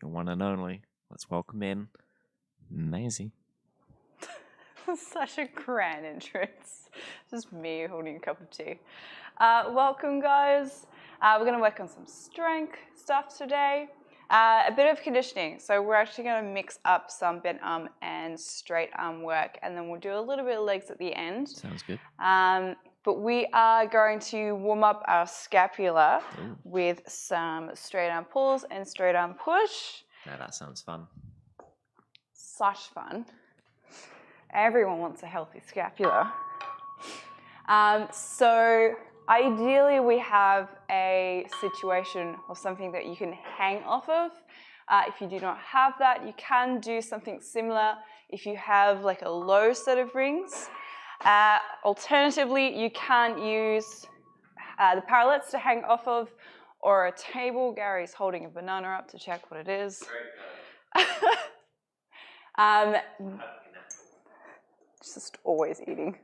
your one and only. Let's welcome in Maisie. Such a grand entrance. Just me holding a cup of tea. Welcome, guys. We're going to work on some strength stuff today. A bit of conditioning. So we're actually going to mix up some bent arm and straight arm work, and then we'll do a little bit of legs at the end. Sounds good. But we are going to warm up our scapula with some straight arm pulls and straight arm push. Now that sounds fun. Such fun. Everyone wants a healthy scapula. So ideally we have a situation or something that you can hang off of. If you do not have that, you can do something similar if you have like a low set of rings. Alternatively, you can use the parallettes to hang off of, or a table. Gary's holding a banana up to check what it is. Just always eating.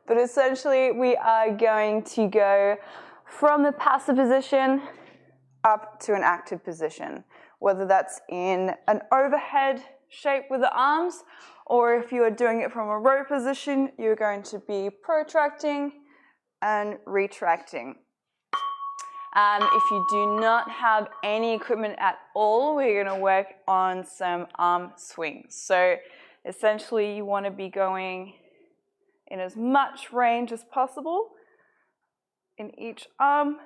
But essentially, we are going to go from the passive position up to an active position, whether that's in an overhead shape with the arms, or if you are doing it from a row position, you're going to be protracting and retracting. If you do not have any equipment at all, we're going to work on some arm swings. So essentially, you want to be going in as much range as possible in each arm,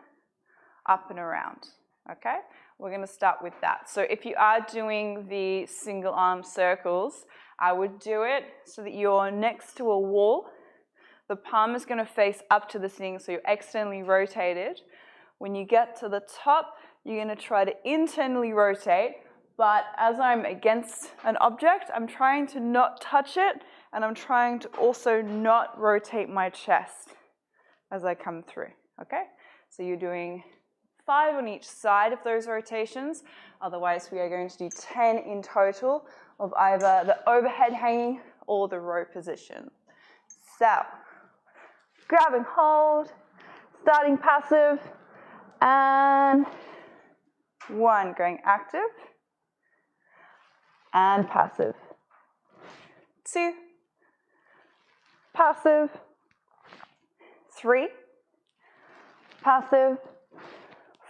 up and around, okay? We're going to start with that. So if you are doing the single arm circles, I would do it so that you're next to a wall. The palm is going to face up to the ceiling, so you're externally rotated. When you get to the top, you're going to try to internally rotate, but as I'm against an object, I'm trying to not touch it, and I'm trying to also not rotate my chest as I come through, okay? So you're doing 5 on each side of those rotations. Otherwise, we are going to do 10 in total of either the overhead hanging or the row position. So, grab and hold, starting passive, and 1, going active, and passive. 2, passive, 3, passive,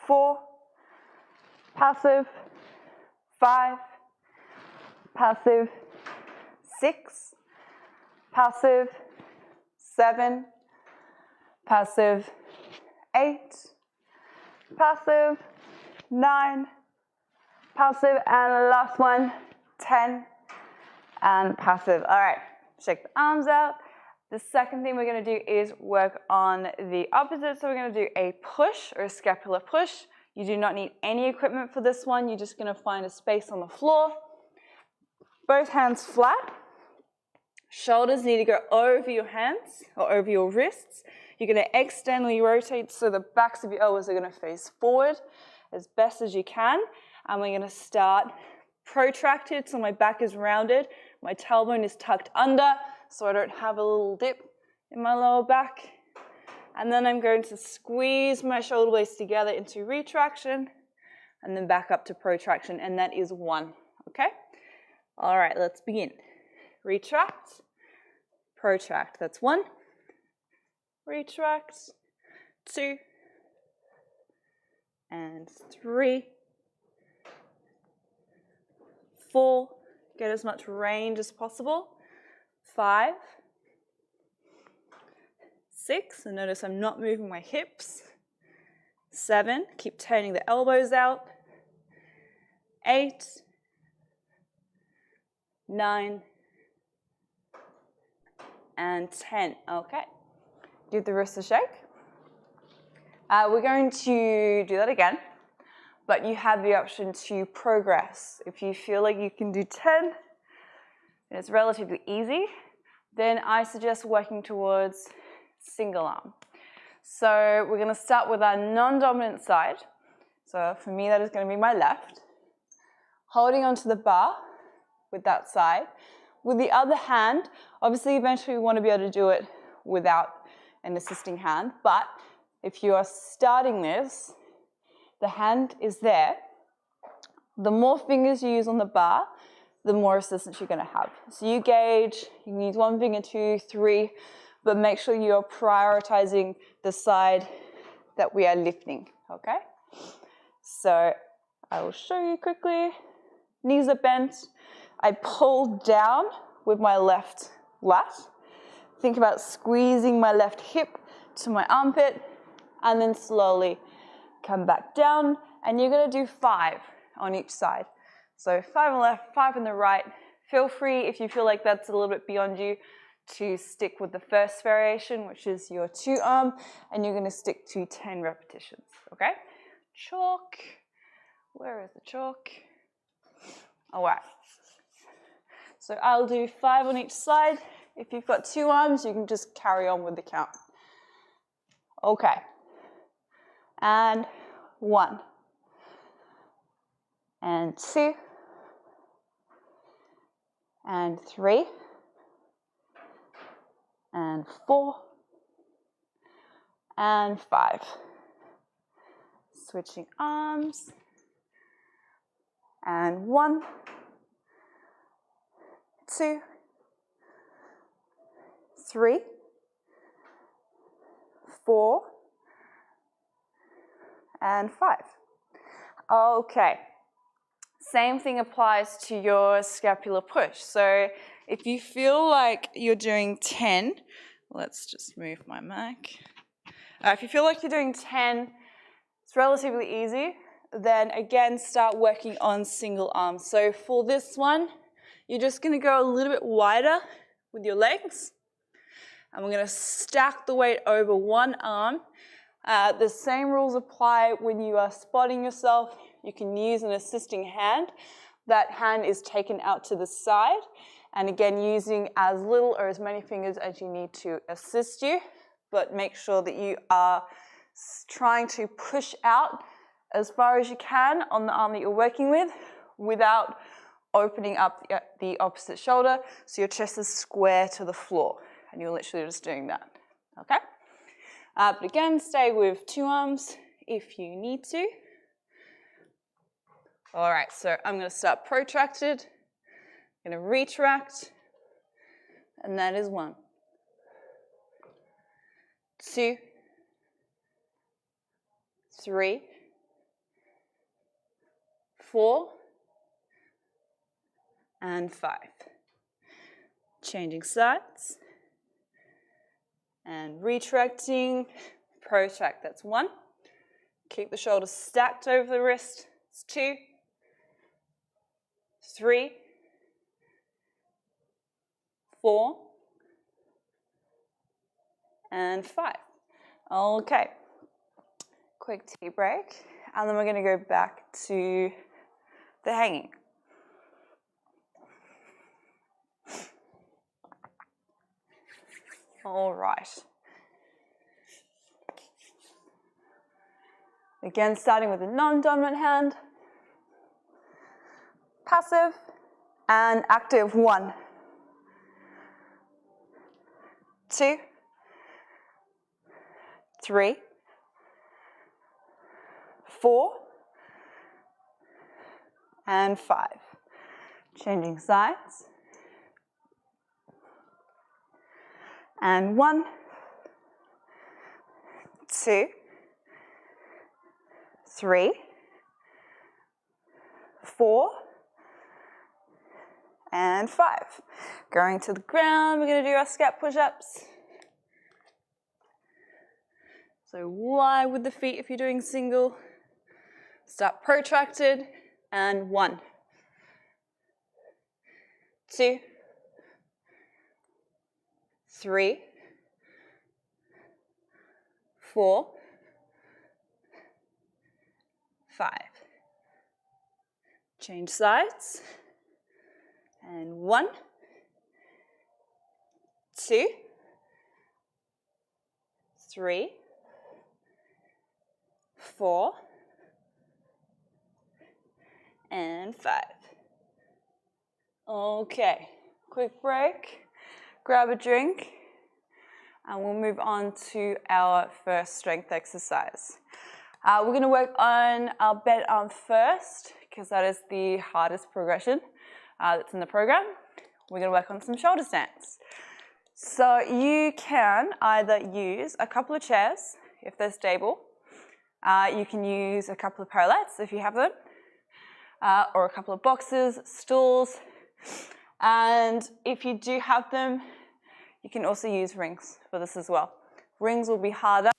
4, passive, 5, passive, 6, passive, 7, passive, 8, passive, 9, passive, and last one, 10, and passive. All right, shake the arms out. The second thing we're going to do is work on the opposite. So we're going to do a push or a scapular push. You do not need any equipment for this one. You're just going to find a space on the floor. Both hands flat. Shoulders need to go over your hands or over your wrists. You're going to externally rotate so the backs of your elbows are going to face forward as best as you can. And we're going to start protracted so my back is rounded. My tailbone is tucked under so I don't have a little dip in my lower back. And then I'm going to squeeze my shoulder blades together into retraction and then back up to protraction, and that is 1, okay? All right, let's begin. Retract, protract, that's 1. Retract, 2, and 3, 4, get as much range as possible. 5, 6, and notice I'm not moving my hips. 7, keep turning the elbows out. 8, 9, and 10. Okay, give the wrist a shake. We're going to do that again, but you have the option to progress. If you feel like you can do 10, and it's relatively easy, then I suggest working towards single arm. So we're going to start with our non-dominant side. So for me, that is going to be my left. Holding onto the bar with that side. With the other hand, obviously eventually we want to be able to do it without an assisting hand, but if you are starting this, the hand is there. The more fingers you use on the bar, the more assistance you're going to have. So you gauge, you can use 1 finger, 2, 3, but make sure you're prioritizing the side that we are lifting, okay? So I will show you quickly. Knees are bent. I pull down with my left lat. Think about squeezing my left hip to my armpit, and then slowly come back down, and you're going to do 5 on each side. So 5 on the left, 5 on the right. Feel free, if you feel like that's a little bit beyond you, to stick with the first variation, which is your 2 arm, and you're going to stick to 10 repetitions, okay? Chalk. Where is the chalk? All right. So I'll do 5 on each side. If you've got 2 arms, you can just carry on with the count. Okay. And 1. And 2. And 3. And 4. And 5. Switching arms. And 1. 2. 3. 4. And 5. Okay. Same thing applies to your scapular push. So if you feel like you're doing 10, let's just move my mic. If you feel like you're doing 10, it's relatively easy. Then again, start working on single arms. So for this one, you're just going to go a little bit wider with your legs. And we're going to stack the weight over one arm. The same rules apply when you are spotting yourself. You can use an assisting hand. That hand is taken out to the side. And again, using as little or as many fingers as you need to assist you. But make sure that you are trying to push out as far as you can on the arm that you're working with without opening up the opposite shoulder so your chest is square to the floor. And you're literally just doing that, okay? But again, stay with 2 arms if you need to. All right, so I'm going to start protracted. I'm going to retract, and that is 1, 2, 3, 4, and 5. Changing sides. And retracting, protract, that's 1. Keep the shoulders stacked over the wrist, it's 2, 3, 4, and 5. Okay, quick tea break, and then we're going to go back to the hanging. All right. Again, starting with the non-dominant hand. Passive and active. 1, 2, 3, 4, and 5. Changing sides. And 1, 2, 3, 4, and 5. Going to the ground, we're going to do our scap push-ups. So wide with the feet if you're doing single. Start protracted, and 1, 2, 3, 4, 5. Change sides. And 1, 2, 3, 4, and 5. Okay, quick break. Grab a drink, and we'll move on to our first strength exercise. We're going to work on our bent arm first, because that is the hardest progression that's in the program. We're going to work on some shoulder stands. So you can either use a couple of chairs if they're stable. You can use a couple of parallettes if you have them, or a couple of boxes, stools. And if you do have them, you can also use rings for this as well. Rings will be harder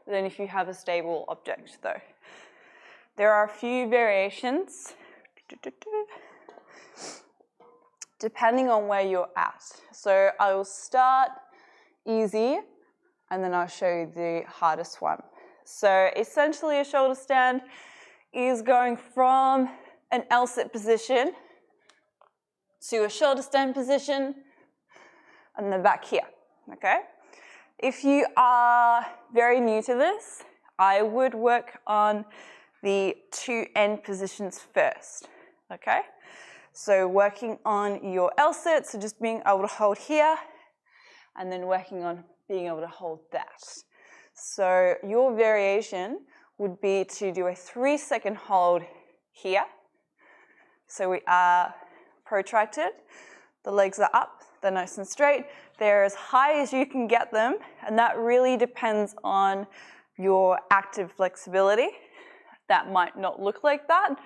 than if you have a stable object though. There are a few variations depending on where you're at. So I will start easy and then I'll show you the hardest one. So essentially a shoulder stand is going from an L-sit position to a shoulder stand position and then back here, okay? If you are very new to this, I would work on the two end positions first, okay? So working on your L-sit, so just being able to hold here, and then working on being able to hold that. So your variation would be to do a 3-second hold here. So we are protracted, the legs are up, they're nice and straight. They're as high as you can get them, and that really depends on your active flexibility. That might not look like that.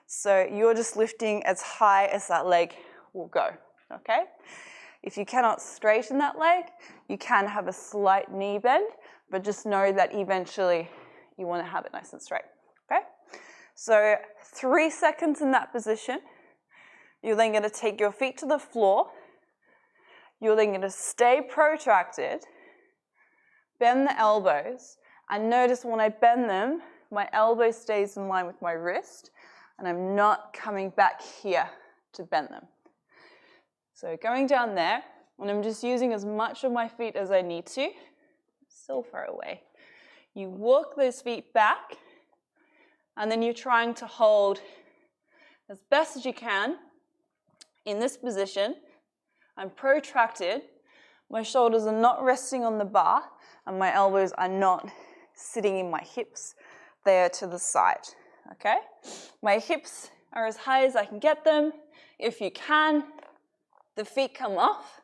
So you're just lifting as high as that leg will go, okay? If you cannot straighten that leg, you can have a slight knee bend, but just know that eventually you want to have it nice and straight, okay? So 3 seconds in that position. You're then going to take your feet to the floor. You're then going to stay protracted, bend the elbows, and notice when I bend them, my elbow stays in line with my wrist, and I'm not coming back here to bend them. So going down there, and I'm just using as much of my feet as I need to, still far away. You walk those feet back, and then you're trying to hold as best as you can in this position. I'm protracted, my shoulders are not resting on the bar, and my elbows are not sitting in my hips. They are to the side, okay? My hips are as high as I can get them. If you can, the feet come off.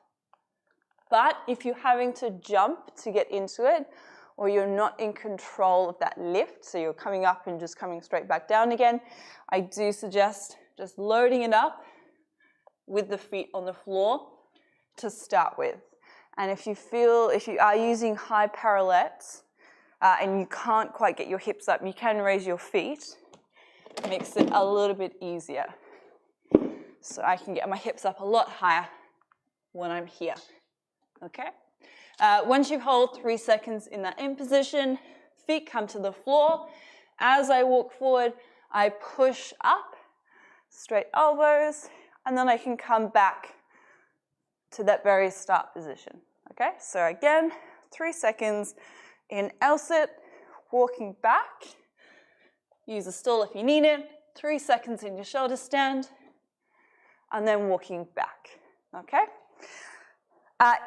But if you're having to jump to get into it, or you're not in control of that lift, so you're coming up and just coming straight back down again, I do suggest just loading it up with the feet on the floor to start with. And if you are using high parallettes and you can't quite get your hips up, you can raise your feet. Makes it a little bit easier. So I can get my hips up a lot higher when I'm here, okay? Once you hold 3 seconds in that in position, feet come to the floor. As I walk forward, I push up, straight elbows, and then I can come back to that very start position, okay? So again, 3 seconds in L-sit, walking back. Use a stool if you need it. 3 seconds in your shoulder stand, and then walking back, okay?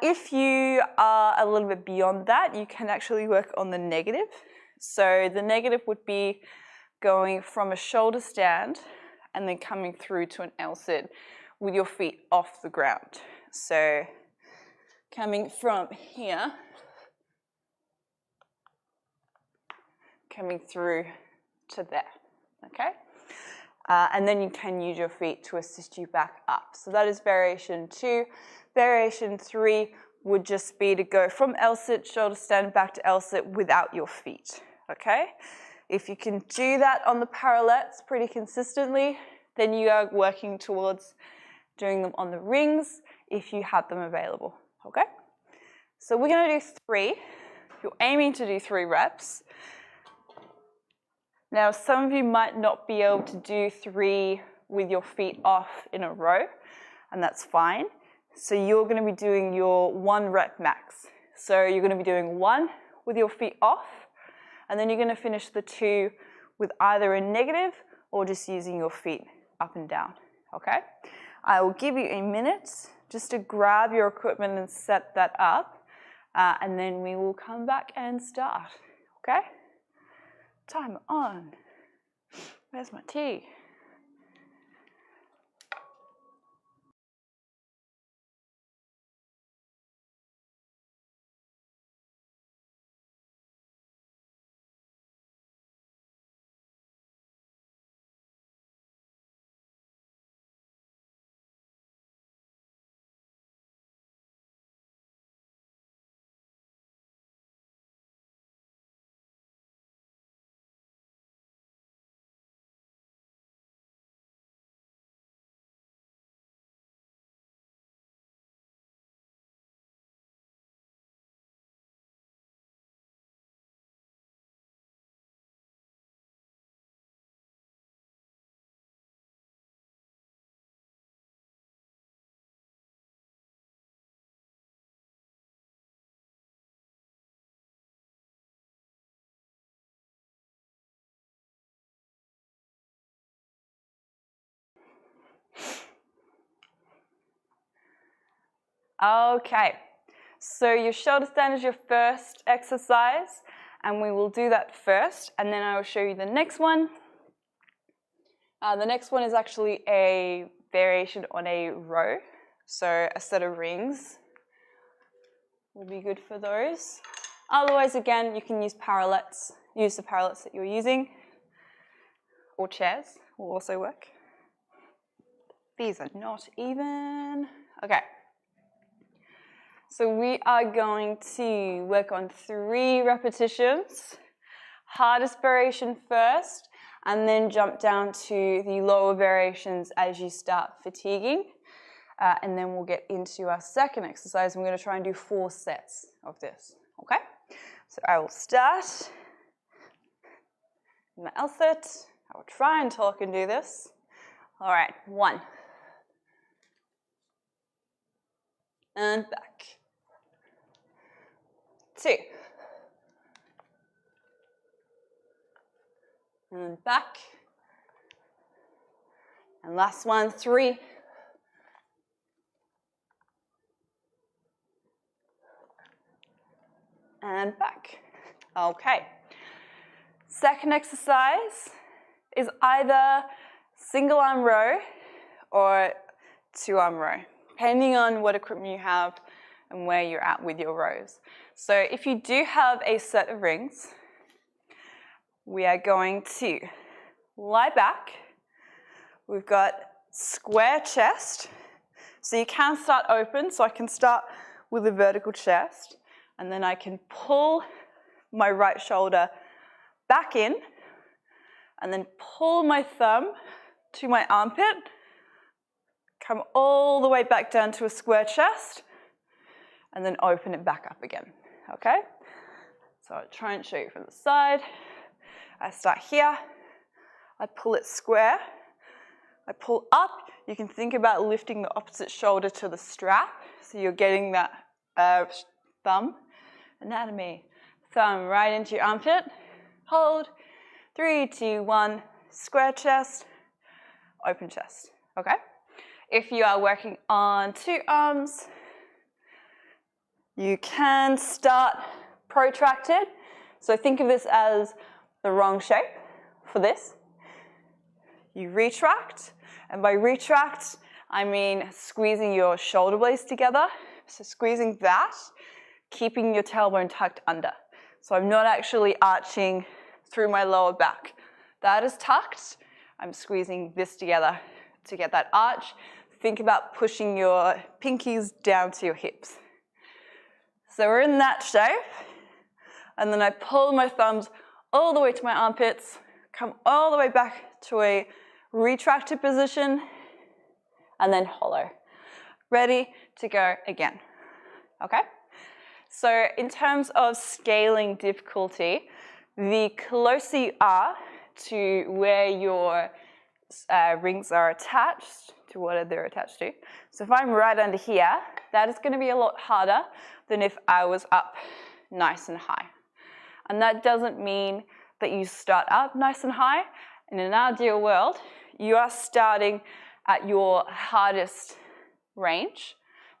If you are a little bit beyond that, you can actually work on the negative. So the negative would be going from a shoulder stand and then coming through to an L-sit with your feet off the ground. So coming from here, coming through to there, okay? And then you can use your feet to assist you back up. So that is variation 2. Variation 3 would just be to go from L-sit, shoulder stand, back to L-sit without your feet, okay? If you can do that on the parallettes pretty consistently, then you are working towards doing them on the rings if you have them available, okay? So we're gonna do 3. You're aiming to do 3 reps. Now, some of you might not be able to do 3 with your feet off in a row, and that's fine. So you're going to be doing your 1 rep max. So you're going to be doing 1 with your feet off, and then you're going to finish the 2 with either a negative or just using your feet up and down, okay? I will give you a minute just to grab your equipment and set that up, and then we will come back and start, okay? Time on. Where's my tea? Okay, so your shoulder stand is your first exercise, and we will do that first, and then I will show you the next one. The next one is actually a variation on a row, so a set of rings will be good for those. Otherwise, again, you can use parallettes. Use the parallettes that you're using, or chairs will also work. These are not even. Okay. So we are going to work on 3 repetitions. Hardest variation first, and then jump down to the lower variations as you start fatiguing. And then we'll get into our second exercise. We're going to try and do 4 sets of this, okay? So I will start in my L set. I will try and talk and do this. All right, 1. And back. 2. And back. And last one, 3. And back. Okay. Second exercise is either single arm row or 2-arm row, depending on what equipment you have and where you're at with your rows. So if you do have a set of rings, we are going to lie back. We've got square chest. So you can start open, so I can start with a vertical chest, and then I can pull my right shoulder back in, and then pull my thumb to my armpit, come all the way back down to a square chest, and then open it back up again, okay? So I'll try and show you from the side. I start here, I pull it square, I pull up. You can think about lifting the opposite shoulder to the strap, so you're getting that thumb, anatomy, thumb right into your armpit, hold, 3, 2, 1, square chest, open chest, okay? If you are working on 2 arms, you can start protracted. So think of this as the wrong shape for this. You retract, and by retract, I mean squeezing your shoulder blades together. So squeezing that, keeping your tailbone tucked under. So I'm not actually arching through my lower back. That is tucked. I'm squeezing this together to get that arch. Think about pushing your pinkies down to your hips. So we're in that shape, and then I pull my thumbs all the way to my armpits, come all the way back to a retracted position, and then hollow. Ready to go again, okay? So in terms of scaling difficulty, the closer you are to where your rings are attached, to what they're attached to. So if I'm right under here, that is going to be a lot harder than if I was up nice and high. And that doesn't mean that you start up nice and high. In an ideal world, you are starting at your hardest range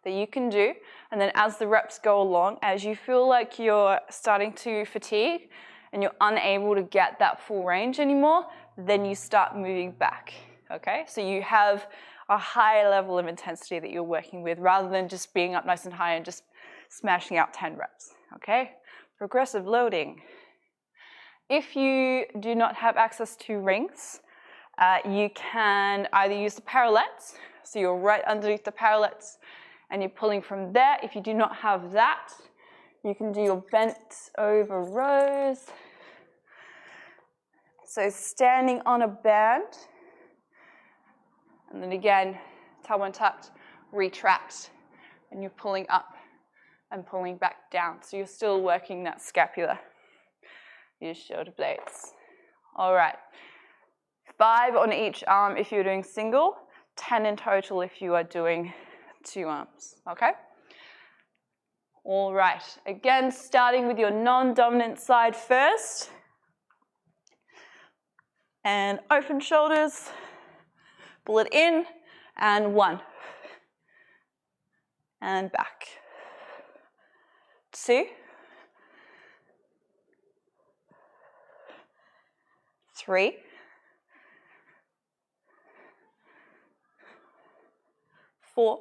that you can do, and then as the reps go along, as you feel like you're starting to fatigue and you're unable to get that full range anymore, then you start moving back, okay? So you have a higher level of intensity that you're working with rather than just being up nice and high and just smashing out 10 reps, okay? Progressive loading. If you do not have access to rings, you can either use the parallettes, so you're right underneath the parallettes and you're pulling from there. If you do not have that, you can do your bent over rows. So standing on a band, and then again, tailbone tucked, retract, and you're pulling up and pulling back down. So you're still working that scapula, your shoulder blades. All right, 5 on each arm if you're doing single, 10 in total if you are doing 2 arms, okay? All right, again, starting with your non-dominant side first. And open shoulders, pull it in, and 1. and back. 2, 3, 4,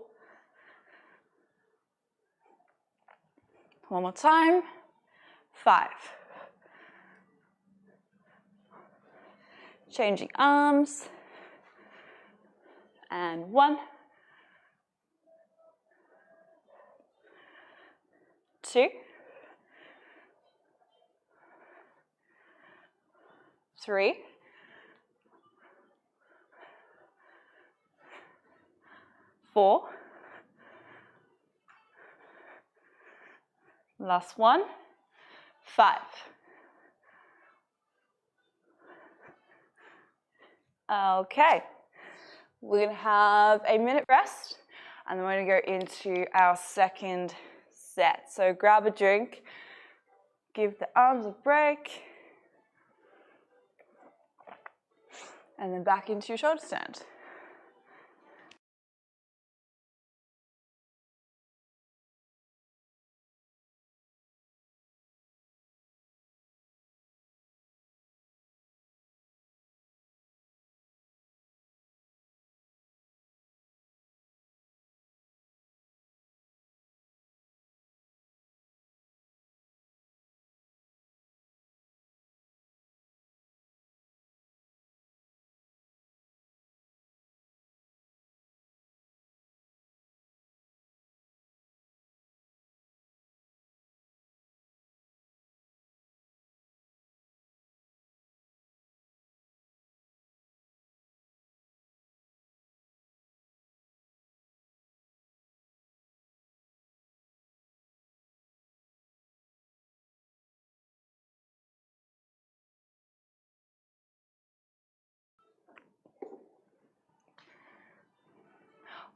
one more time, 5. Changing arms, and 1, 2, 3, 4, last one, 5. Okay, we're going to have a minute rest, and then we're going to go into our second set. So grab a drink, give the arms a break, and then back into your shoulder stand.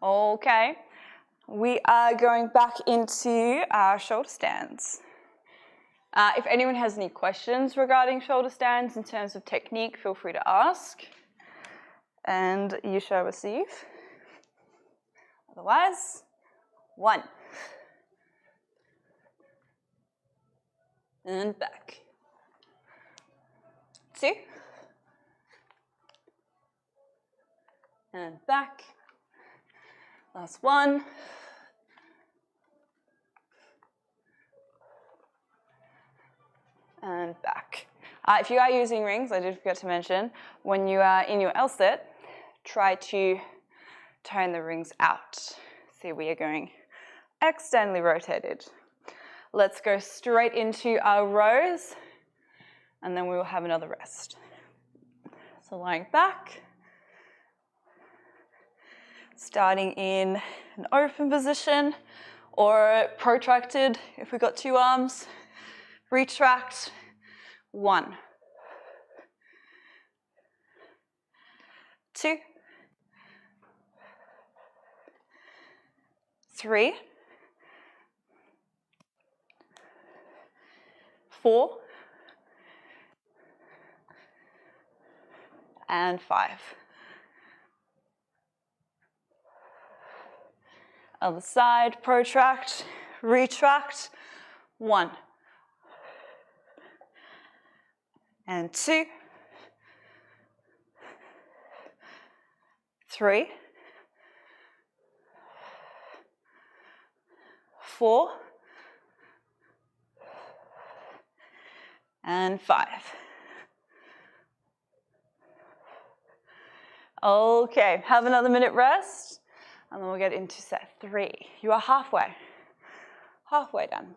Okay, we are going back into our shoulder stands. If anyone has any questions regarding shoulder stands in terms of technique, feel free to ask, and you shall receive. Otherwise, 1, and back, 2, and back, last 1, and back. If you are using rings, I did forget to mention, when you are in your L sit, try to turn the rings out. See, we are going externally rotated. Let's go straight into our rows, and then we will have another rest. So lying back, starting in an open position or protracted if we've got 2 arms. Retract, 1, 2, 3, 4, and 5. Other side, protract, retract, 1, and 2, 3, 4, and 5. Okay, have another minute rest, and then we'll get into set 3. You are halfway done.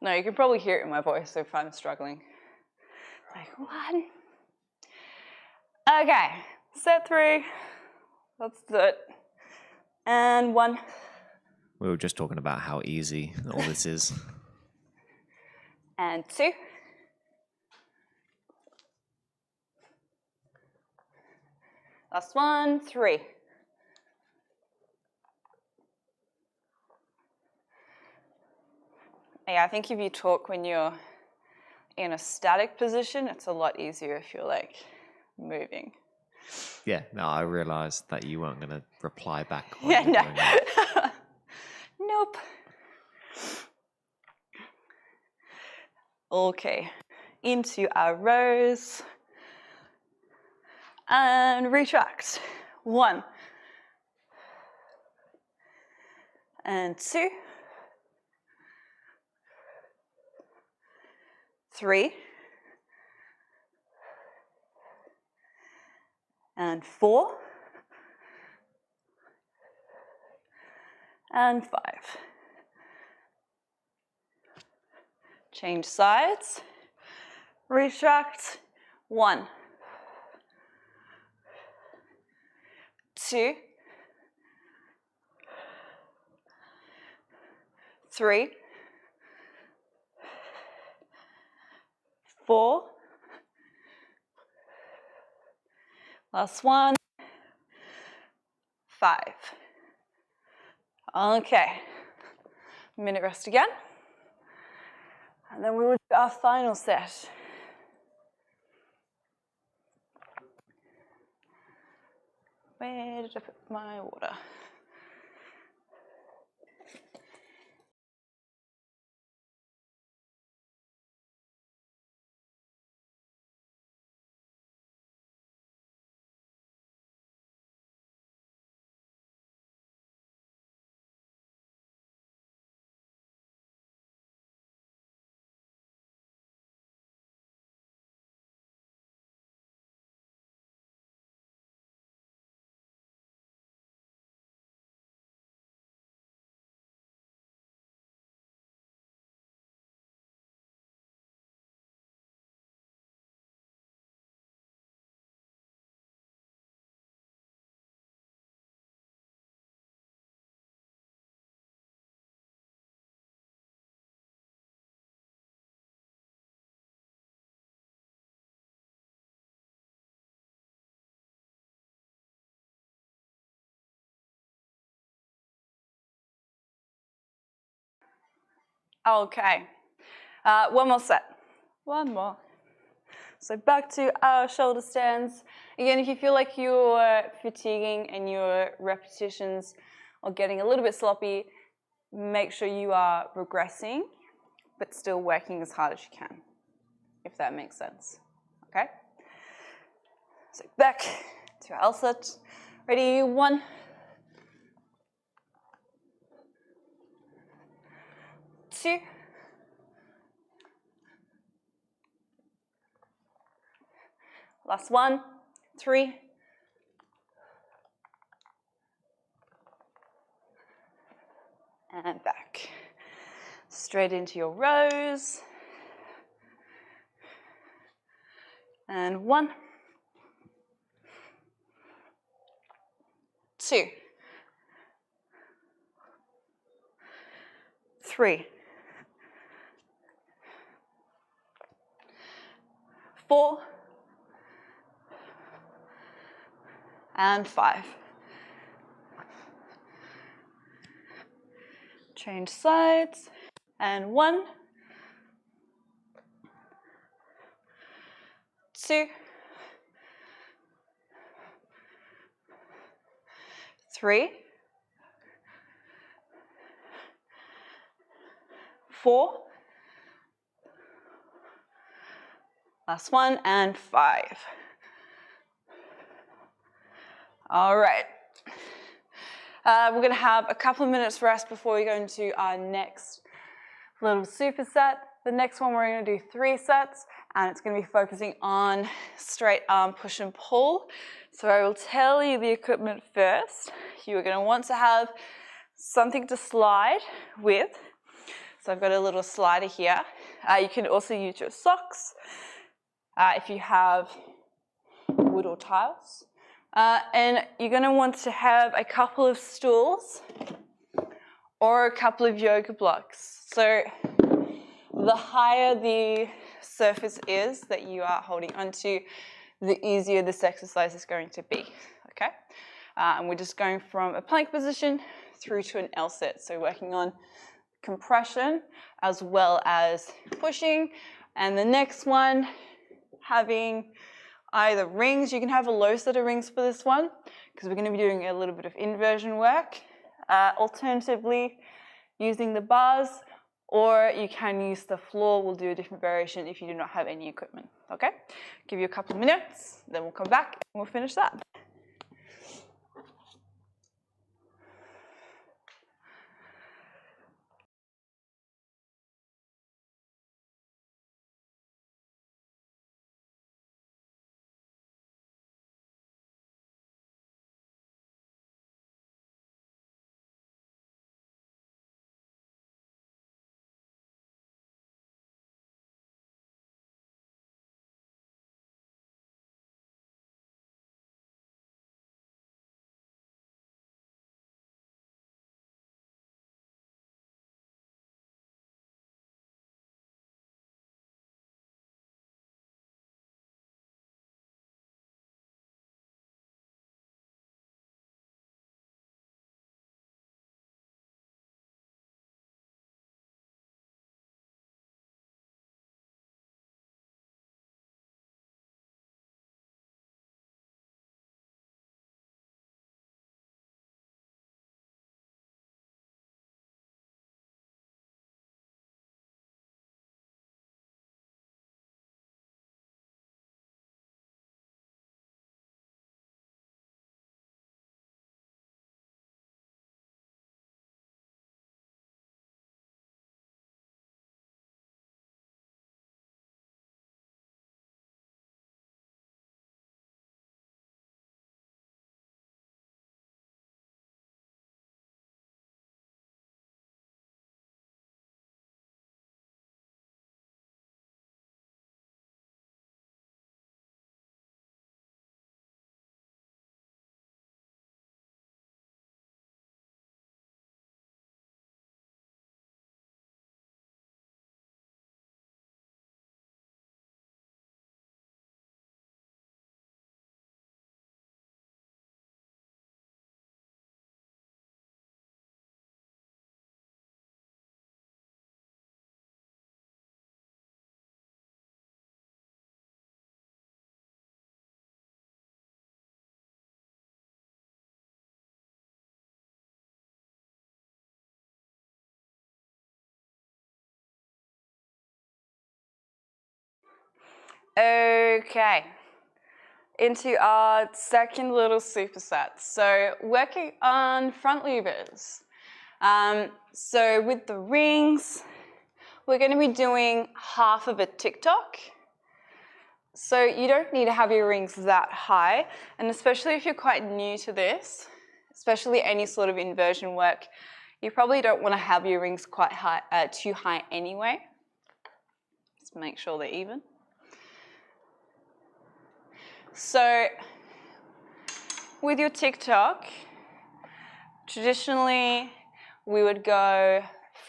No, you can probably hear it in my voice if I'm struggling. Like, what? Okay, set 3. Let's do it. And 1. We were just talking about how easy all this is. And 2. Last one, 3. Yeah, I think if you talk when you're in a static position, it's a lot easier if you're like moving. Yeah, no, I realised that you weren't going to reply back. Yeah, no. Nope. Okay, into our rows. And retract. 1. And 2. 3. And 4. And 5. Change sides. Retract. 1. 2. 3. 4. Last one. 5. Okay. Minute rest again. And then we will do our final set. Where did I put my water? Okay. One more set. One more. So back to our shoulder stands. Again, if you feel like you're fatiguing and your repetitions are getting a little bit sloppy, make sure you are regressing, but still working as hard as you can, if that makes sense. Okay? So back to our L set. Ready? 1. 2. Last one. 3. And back. Straight into your rows. And 1. 2. 3. 4. And 5. Change sides. And 1. 2. 3. 4. Last one, and 5. All right. We're going to have a couple of minutes rest before we go into our next little superset. The next one, we're going to do 3 sets, and it's going to be focusing on straight arm push and pull. So I will tell you the equipment first. You are going to want to have something to slide with. So So I've got a little slider here. You can also use your socks if you have wood or tiles. And you're going to want to have a couple of stools or a couple of yoga blocks. So the higher the surface is that you are holding onto, the easier this exercise is going to be, okay? And we're just going from a plank position through to an L sit. So working on compression as well as pushing. And the next one, having either rings. You can have a low set of rings for this one because we're going to be doing a little bit of inversion work. Alternatively, using the bars, or you can use the floor. We'll do a different variation if you do not have any equipment, okay? Give you a couple of minutes, then we'll come back and we'll finish that. Okay, into our second little superset. So working on front levers. So with the rings, we're going to be doing half of a TikTok. So you don't need to have your rings that high, and especially if you're quite new to this, especially any sort of inversion work, you probably don't want to have your rings quite high, too high anyway. Just make sure they're even. So with your TikTok, traditionally we would go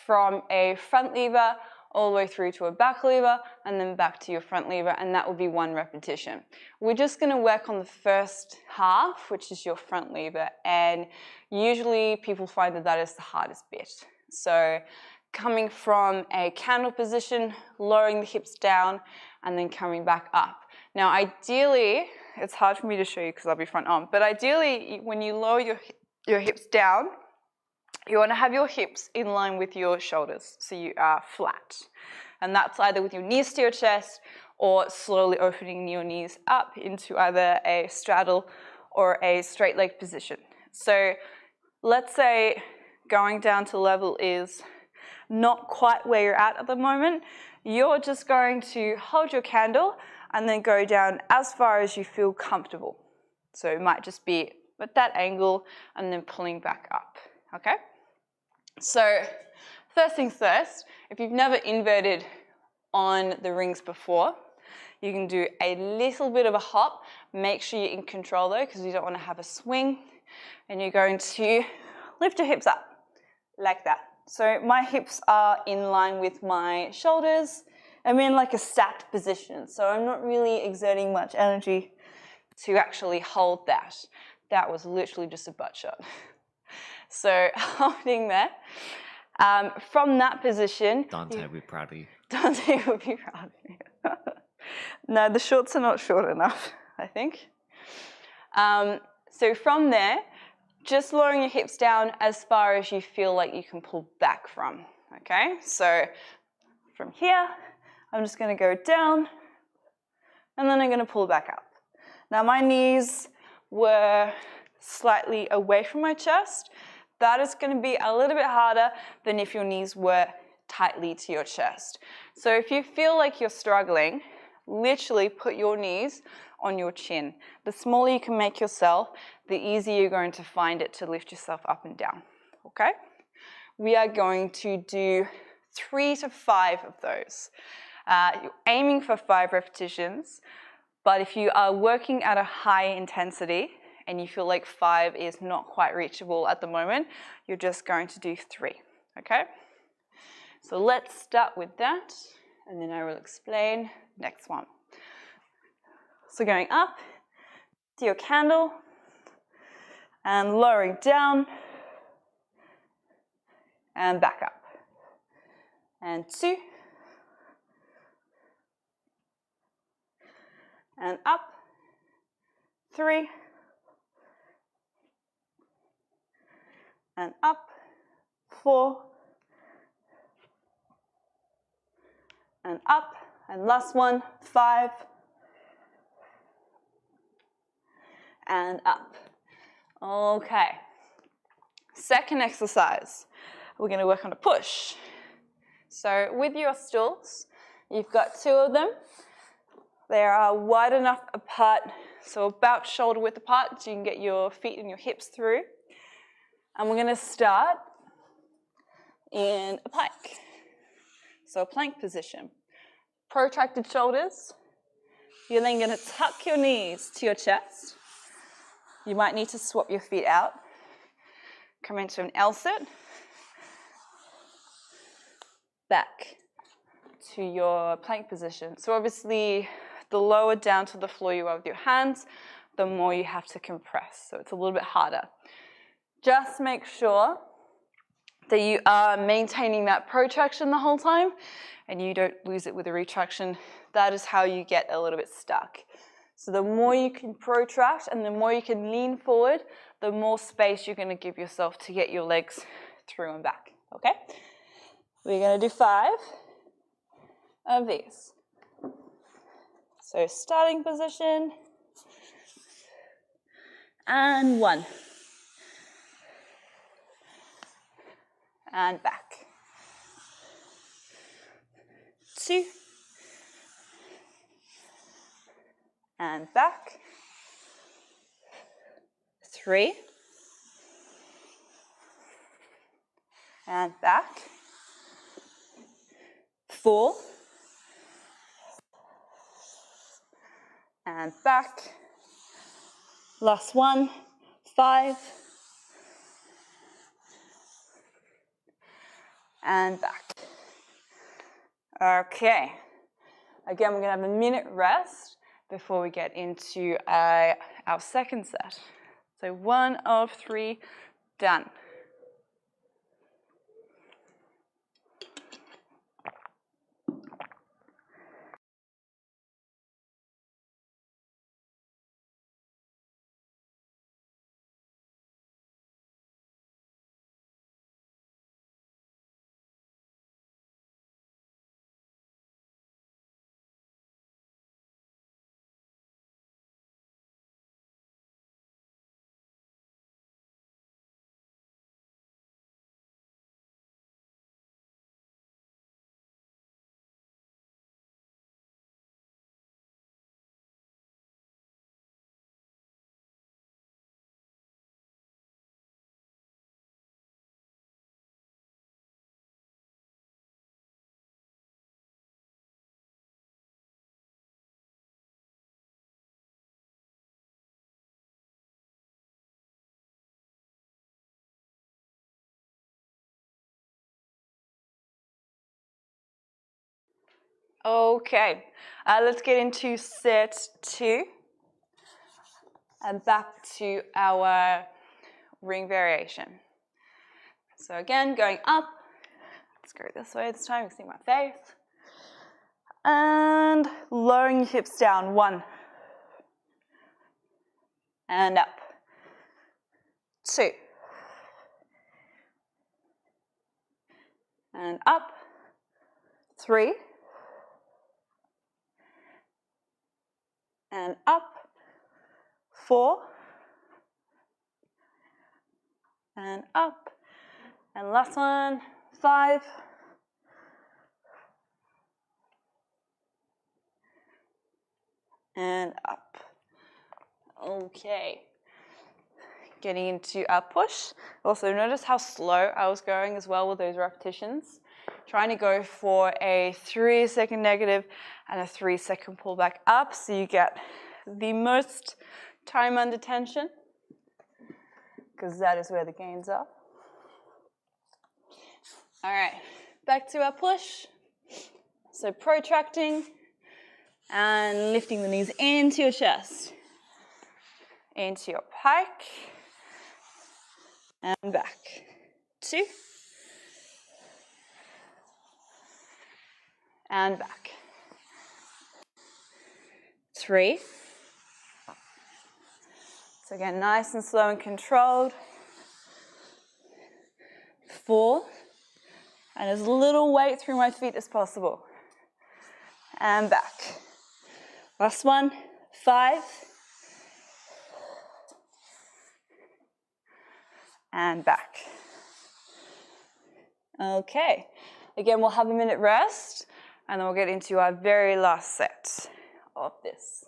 from a front lever all the way through to a back lever and then back to your front lever, and that would be one repetition. We're just going to work on the first half, which is your front lever, and usually people find that that is the hardest bit. So coming from a candle position, lowering the hips down, and then coming back up. Now ideally, it's hard for me to show you because I'll be front on, but ideally when you lower your hips down, you want to have your hips in line with your shoulders, so you are flat. And that's either with your knees to your chest or slowly opening your knees up into either a straddle or a straight leg position. So let's say going down to level is not quite where you're at the moment. You're just going to hold your candle and then go down as far as you feel comfortable. So it might just be at that angle and then pulling back up, okay? So first things first if you've never inverted on the rings before, you can do a little bit of a hop. Make sure you're in control though, because you don't want to have a swing. And you're going to lift your hips up like that. So my hips are in line with my shoulders. I'm in like a stacked position, so I'm not really exerting much energy to actually hold that. That was literally just a butt shot. So holding there. From that position... Dante would be proud of you. Dante would be proud of you. No, the shorts are not short enough, I think. So from there, just lowering your hips down as far as you feel like you can pull back from, okay? So from here, I'm just gonna go down, and then I'm gonna pull back up. Now my knees were slightly away from my chest. That is gonna be a little bit harder than if your knees were tightly to your chest. So if you feel like you're struggling, literally put your knees on your chin. The smaller you can make yourself, the easier you're going to find it to lift yourself up and down, okay? We are going to do 3 to 5 of those. You're aiming for 5 repetitions, but if you are working at a high intensity and you feel like 5 is not quite reachable at the moment, you're just going to do 3, okay? So let's start with that, and then I will explain next one. So going up to your candle, and lowering down, and back up. And 2, and up, 3, and up, 4, and up, and last one, 5, and up. Okay, second exercise, we're going to work on a push. So with your stools, you've got 2 of them. They are wide enough apart, so about shoulder width apart, so you can get your feet and your hips through. And we're going to start in a plank. So a plank position. Protracted shoulders. You're then going to tuck your knees to your chest. You might need to swap your feet out. Come into an L-sit. Back to your plank position. So obviously, the lower down to the floor you are with your hands, the more you have to compress. So it's a little bit harder. Just make sure that you are maintaining that protraction the whole time and you don't lose it with a retraction. That is how you get a little bit stuck. So the more you can protract and the more you can lean forward, the more space you're going to give yourself to get your legs through and back, okay? We're going to do 5 of these. So starting position, and 1. And back. 2. And back. 3. And back. 4. And back. Last one, 5. And back. Okay. Again, we're going to have a minute rest before we get into our second set. So 1 of 3, done. Okay, let's get into set 2 and back to our ring variation. So again, going up. Let's go this way this time, you can see my face. And lowering your hips down, 1. And up. 2. And up. 3. And up. 4. And up. And last one, 5. And up. Okay. Getting into our push. Also notice how slow I was going as well with those repetitions. Trying to go for a 3-second negative and a 3-second pullback up so you get the most time under tension, because that is where the gains are. All right, back to our push. So protracting and lifting the knees into your chest, into your pike, and back. 2. And back. 3. So again, nice and slow and controlled. 4. And as little weight through my feet as possible. And back. Last one, 5. And back. Okay. Again, we'll have a minute rest, and then we'll get into our very last set of this.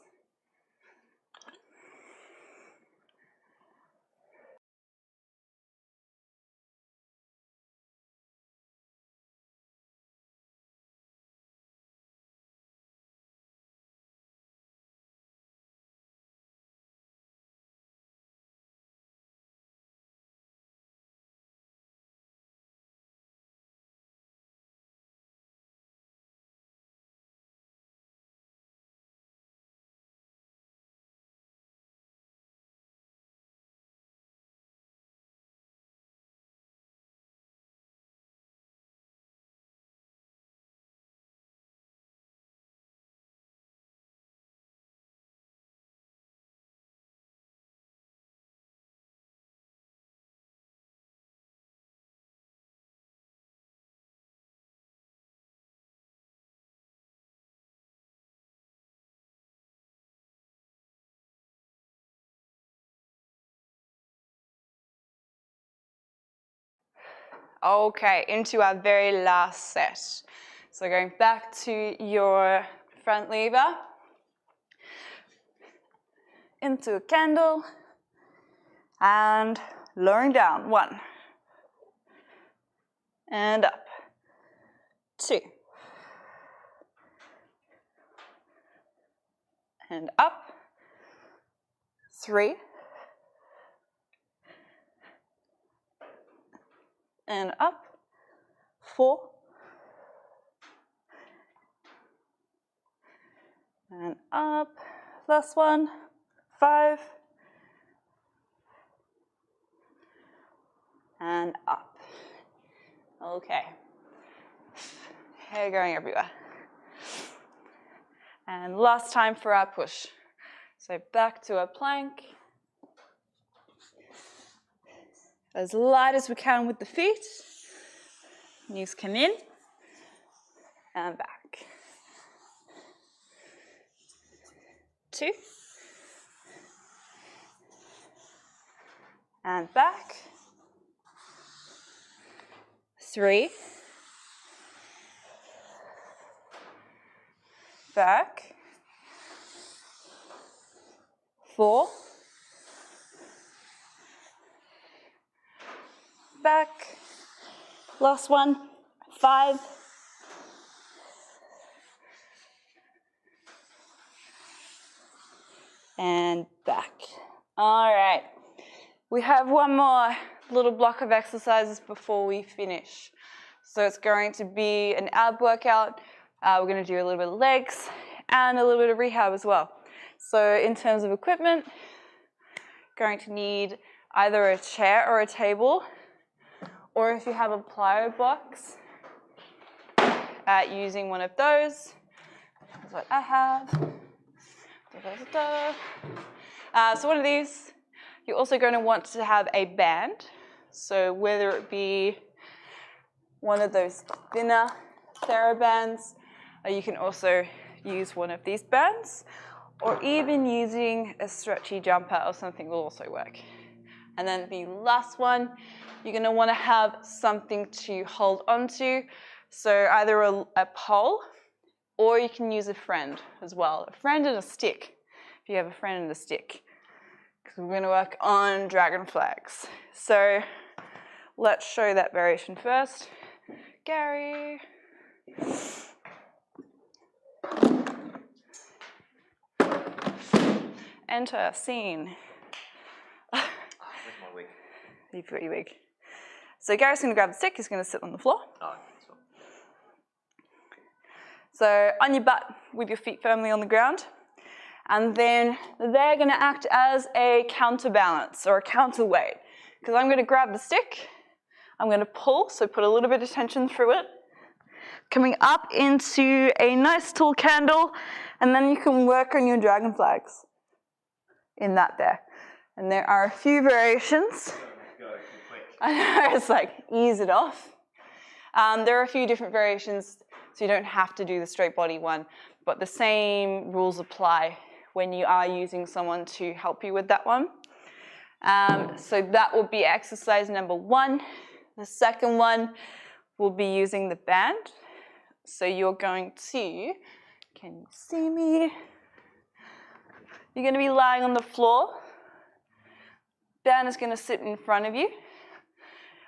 Okay, into our very last set. So going back to your front lever, into a candle, and lowering down, 1. And up, 2. And up, 3. And up, 4. And up, last one, 5. And up. Okay. Hair going everywhere. And last time for our push. So back to a plank. As light as we can with the feet. Knees come in and back. 2. And back. 3. Back. 4. Back. Last one, 5. And back. All right. We have one more little block of exercises before we finish. So it's going to be an ab workout, We're going to do a little bit of legs and a little bit of rehab as well. So in terms of equipment, going to need either a chair or a table, or if you have a plyo box, using one of those. That's what I have. So one of these, you're also going to want to have a band. So whether it be one of those thinner TheraBands, or you can also use one of these bands, or even using a stretchy jumper or something will also work. And then the last one, you're going to want to have something to hold onto. So either a pole, or you can use a friend as well. A friend and a stick, if you have a friend and a stick. Because we're going to work on dragon flags. So let's show that variation first. Gary. Enter scene. Where's my wig? You've got your wig. So Gary's going to grab the stick. He's going to sit on the floor. Oh, so on your butt with your feet firmly on the ground. And then they're going to act as a counterbalance or a counterweight. Because I'm going to grab the stick. I'm going to pull, so put a little bit of tension through it. Coming up into a nice tall candle. And then you can work on your dragon flags in that there. And there are a few variations. I know, it's like, ease it off. There are a few different variations, so you don't have to do the straight body one, but the same rules apply when you are using someone to help you with that one. So that will be exercise number 1. The second one will be using the band. So you're going to, can you see me? You're going to be lying on the floor. Band is going to sit in front of you.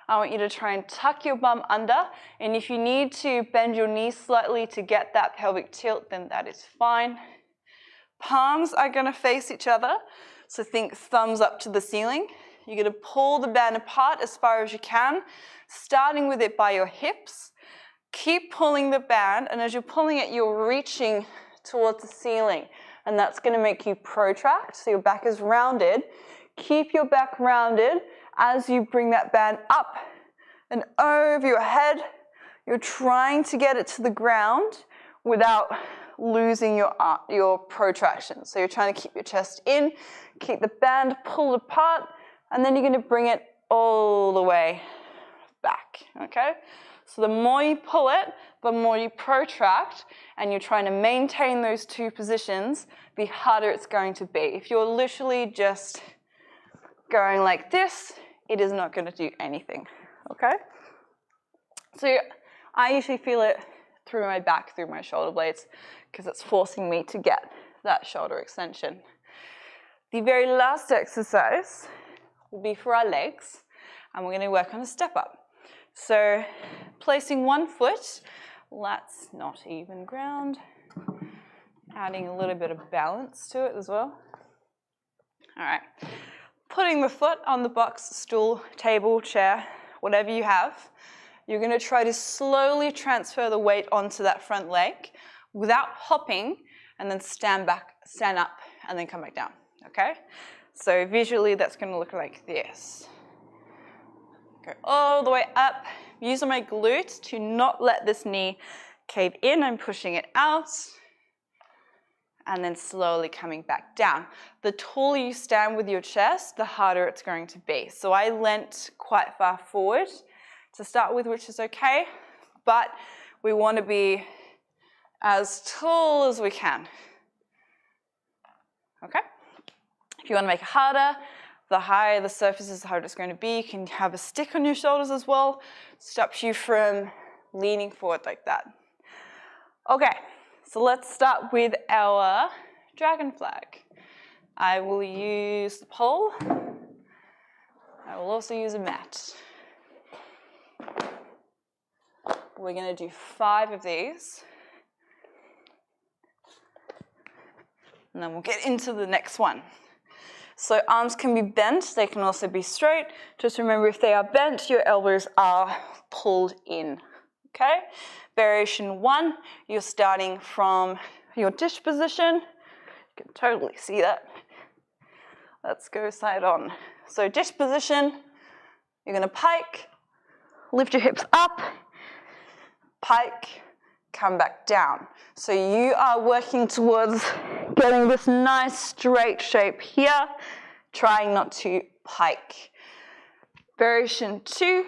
I want you to try and tuck your bum under, and if you need to bend your knees slightly to get that pelvic tilt, then that is fine. Palms are going to face each other, so think thumbs up to the ceiling. You're going to pull the band apart as far as you can, starting with it by your hips. Keep pulling the band, and as you're pulling it, you're reaching towards the ceiling, and that's going to make you protract, so your back is rounded. Keep your back rounded as you bring that band up and over your head. You're trying to get it to the ground without losing your protraction. So you're trying to keep your chest in, keep the band pulled apart, and then you're going to bring it all the way back, okay? So the more you pull it, the more you protract, and you're trying to maintain those two positions, the harder it's going to be. If you're literally just going like this, it is not going to do anything, okay? So I usually feel it through my back, through my shoulder blades, because it's forcing me to get that shoulder extension. The very last exercise will be for our legs, and we're going to work on a step up. So placing one foot, that's not even ground, adding a little bit of balance to it as well. All right. Putting the foot on the box, stool, table, chair, whatever you have, you're going to try to slowly transfer the weight onto that front leg without hopping, and then stand up, and then come back down, okay? So visually, that's going to look like this. Go all the way up, using my glutes to not let this knee cave in. I'm pushing it out. And then slowly coming back down. The taller you stand with your chest, the harder it's going to be. So I leant quite far forward to start with, which is okay, but we want to be as tall as we can. Okay? If you want to make it harder, the higher the surface is, the harder it's going to be. You can have a stick on your shoulders as well. Stops you from leaning forward like that. Okay. So let's start with our dragon flag. I will use the pole. I will also use a mat. We're going to do 5 of these. And then we'll get into the next one. So arms can be bent. They can also be straight. Just remember, if they are bent, your elbows are pulled in. Okay? Variation 1, you're starting from your dish position. You can totally see that. Let's go side on. So dish position, you're gonna pike, lift your hips up, pike, come back down. So you are working towards getting this nice straight shape here, trying not to pike. Variation 2,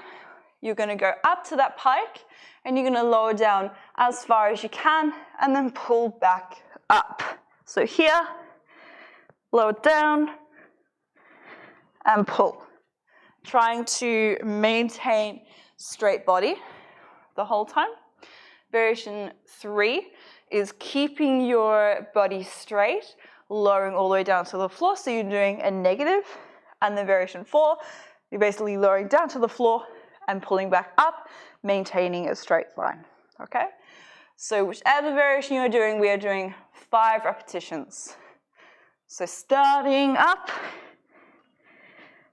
you're gonna go up to that pike and you're gonna lower down as far as you can and then pull back up. So here, lower down and pull. Trying to maintain straight body the whole time. Variation 3 is keeping your body straight, lowering all the way down to the floor, so you're doing a negative. And then variation 4, you're basically lowering down to the floor and pulling back up, maintaining a straight line, okay? So whichever variation you're doing, we are doing 5 repetitions. So starting up,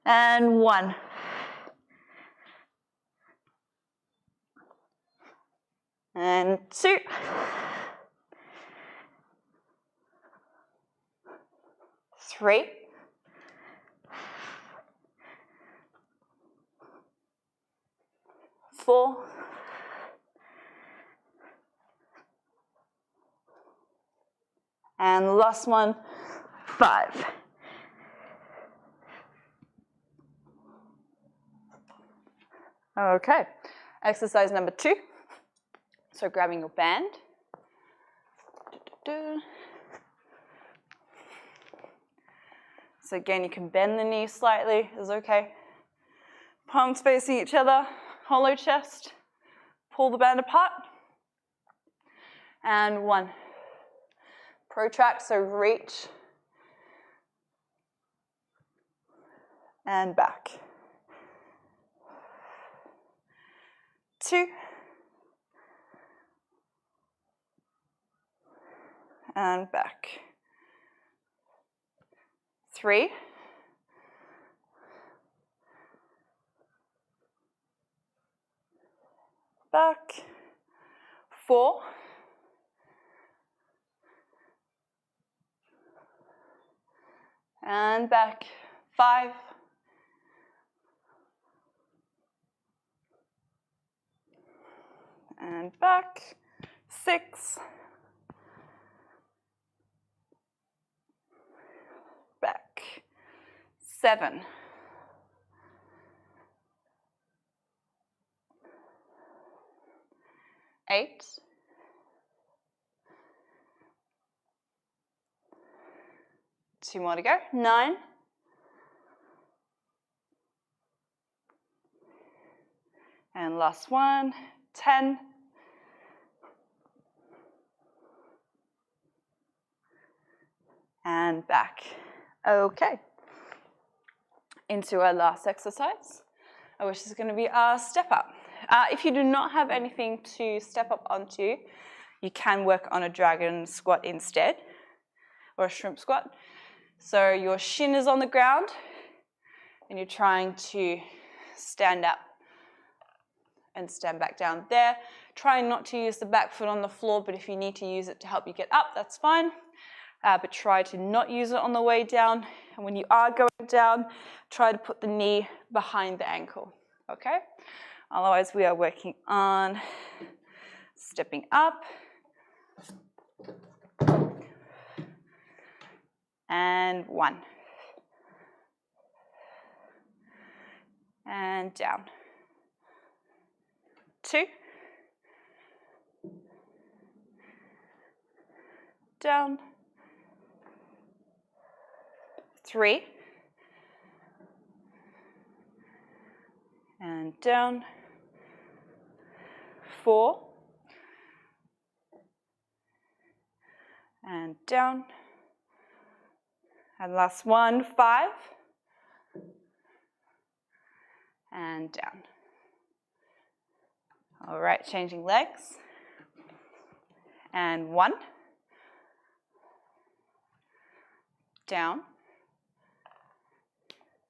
and 1. And 2. 3. 4. 5. Okay, exercise number 2. So grabbing your band. So again, you can bend the knee slightly, is okay. Palms facing each other, hollow chest. Pull the band apart. And 1. Protract, so reach. And back. 2. And back. 3. Back. 4. And back. 5. And back. 6. Back. 7. 8. 2 more to go. 9. And last one. 10. And back. Okay. Into our last exercise, which is going to be our step up. If you do not have anything to step up onto, you can work on a dragon squat instead, or a shrimp squat. So your shin is on the ground, and you're trying to stand up and stand back down there. Trying not to use the back foot on the floor, but if you need to use it to help you get up, that's fine. But try to not use it on the way down. And when you are going down, try to put the knee behind the ankle, okay? Otherwise, we are working on stepping up and 1 and down, 2, down, 3, and down, 4, and down, and last one, 5, and down. All right, changing legs, and 1, down,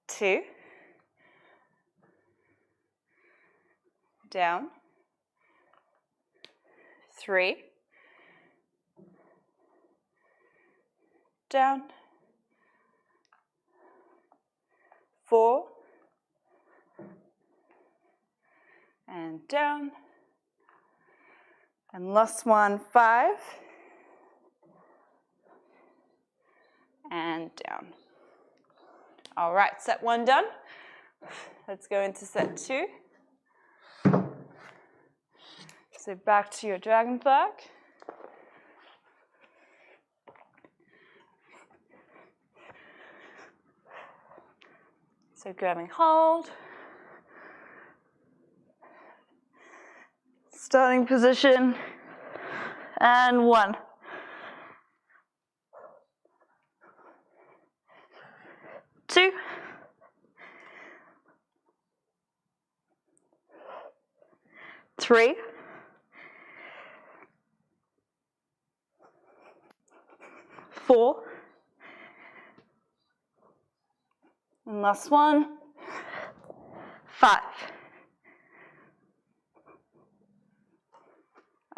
2, down, 3, down, 4, and down, and last one, 5, and down. All right, set 1 done. Let's go into set 2. So back to your dragon flag. So grabbing hold. Starting position. And 1. 2. 3. 4. And last one. 5.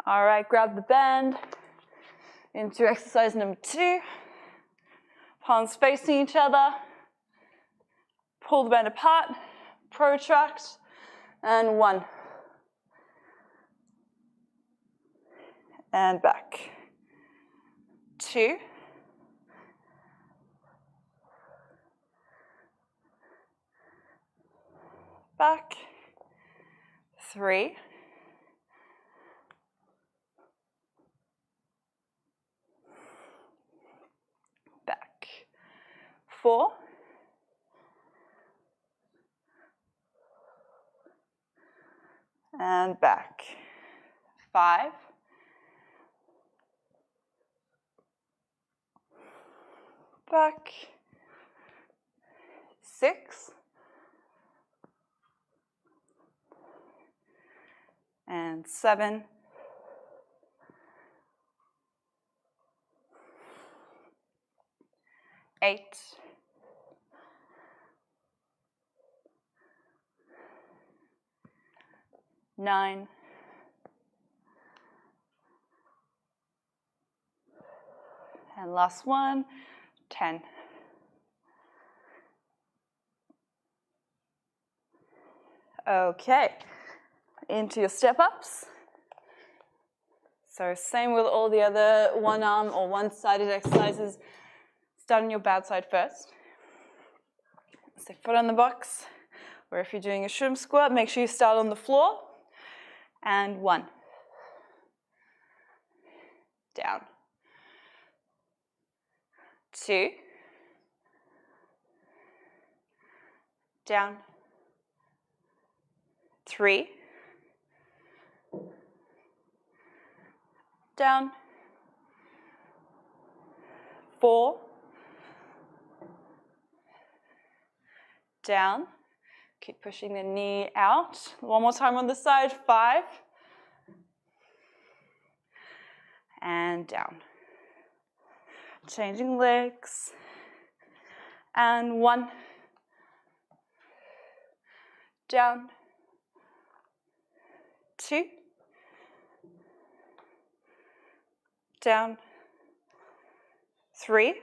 All right, grab the band into exercise number 2. Palms facing each other. Pull the band apart, protract, and 1. And back. 2. Back. 3. Back. 4. And back. 5. Back. 6. And 7. 8. 9. And last one, 10. Okay, into your step-ups. So same with all the other one-arm or one-sided exercises. Start on your bad side first. So foot on the box, or if you're doing a shrimp squat, make sure you start on the floor. And 1. Down. 2. Down. 3. Down. 4. Down. Keep pushing the knee out. One more time on the side. 5. And down. Changing legs. And 1. Down. 2. Down. 3.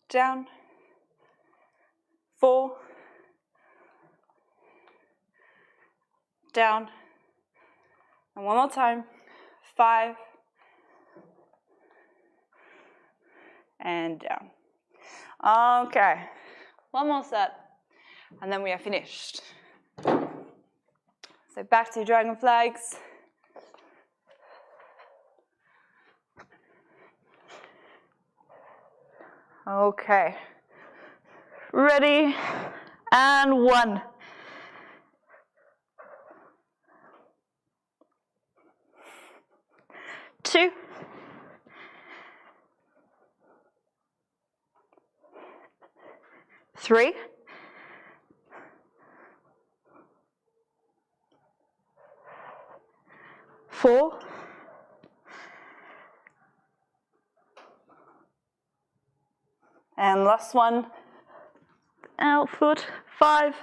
Down. 4. Down. And one more time. 5. And down. Okay. One more set. And then we are finished. So back to dragon flags. Okay. Ready? And 1. 2. 3. 4. And last one, out foot, 5.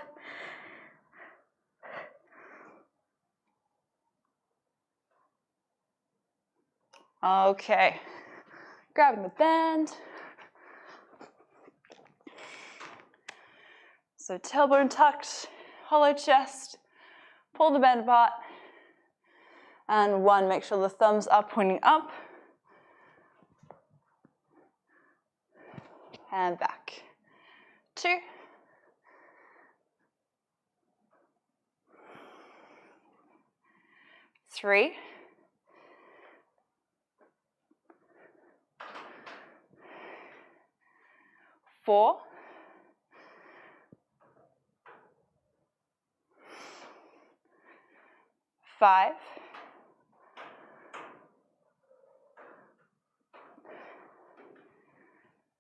Okay. Grabbing the band. So tailbone tucked, hollow chest, pull the band apart. And 1, make sure the thumbs are pointing up. And back. 2. 3. 4. 5.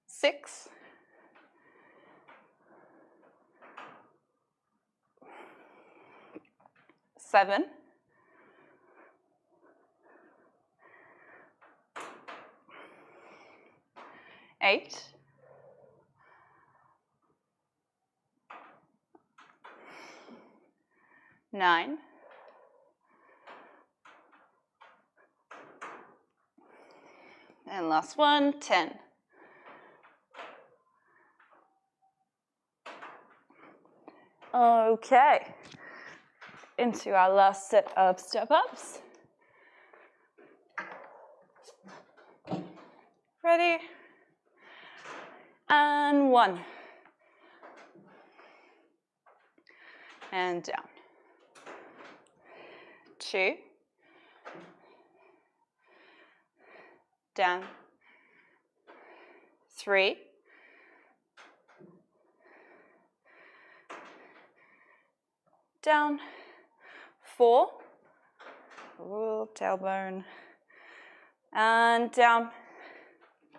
6. 7. 8. 9. And last one, 10. Okay, into our last set of step-ups. Ready? And 1. And down. 2. Down. 3. Down. 4. Ooh, tailbone. And down.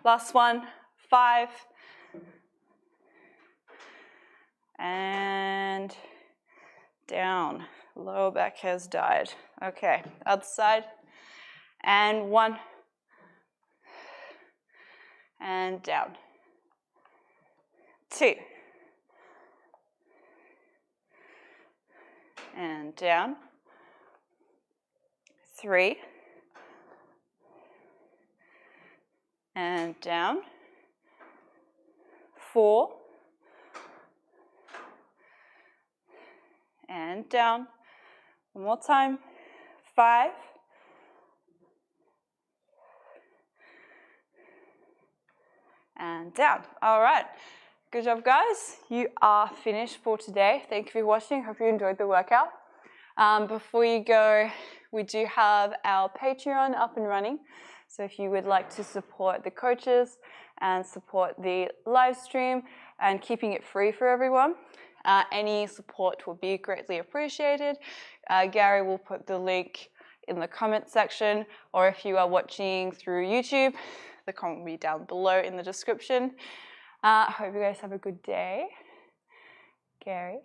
Last one. 5. And down. Lower back has died. Okay, other side. And 1. And down. 2. And down. 3. And down. 4. And down. One more time. 5. And down. All right. Good job, guys. You are finished for today. Thank you for watching. Hope you enjoyed the workout. Before you go, we do have our Patreon up and running. So if you would like to support the coaches and support the live stream and keeping it free for everyone, any support will be greatly appreciated. Gary will put the link in the comment section, or if you are watching through YouTube, the comment will be down below in the description. Hope you guys have a good day. Gary,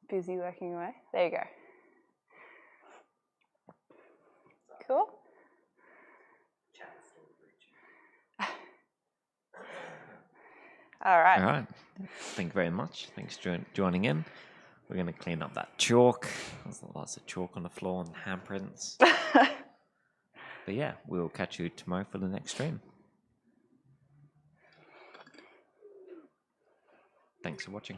busy working away. There you go. Cool. All right. All right. Thank you very much. Thanks for joining in. We're going to clean up that chalk. There's lots of chalk on the floor and handprints. But yeah, we'll catch you tomorrow for the next stream. Thanks for watching.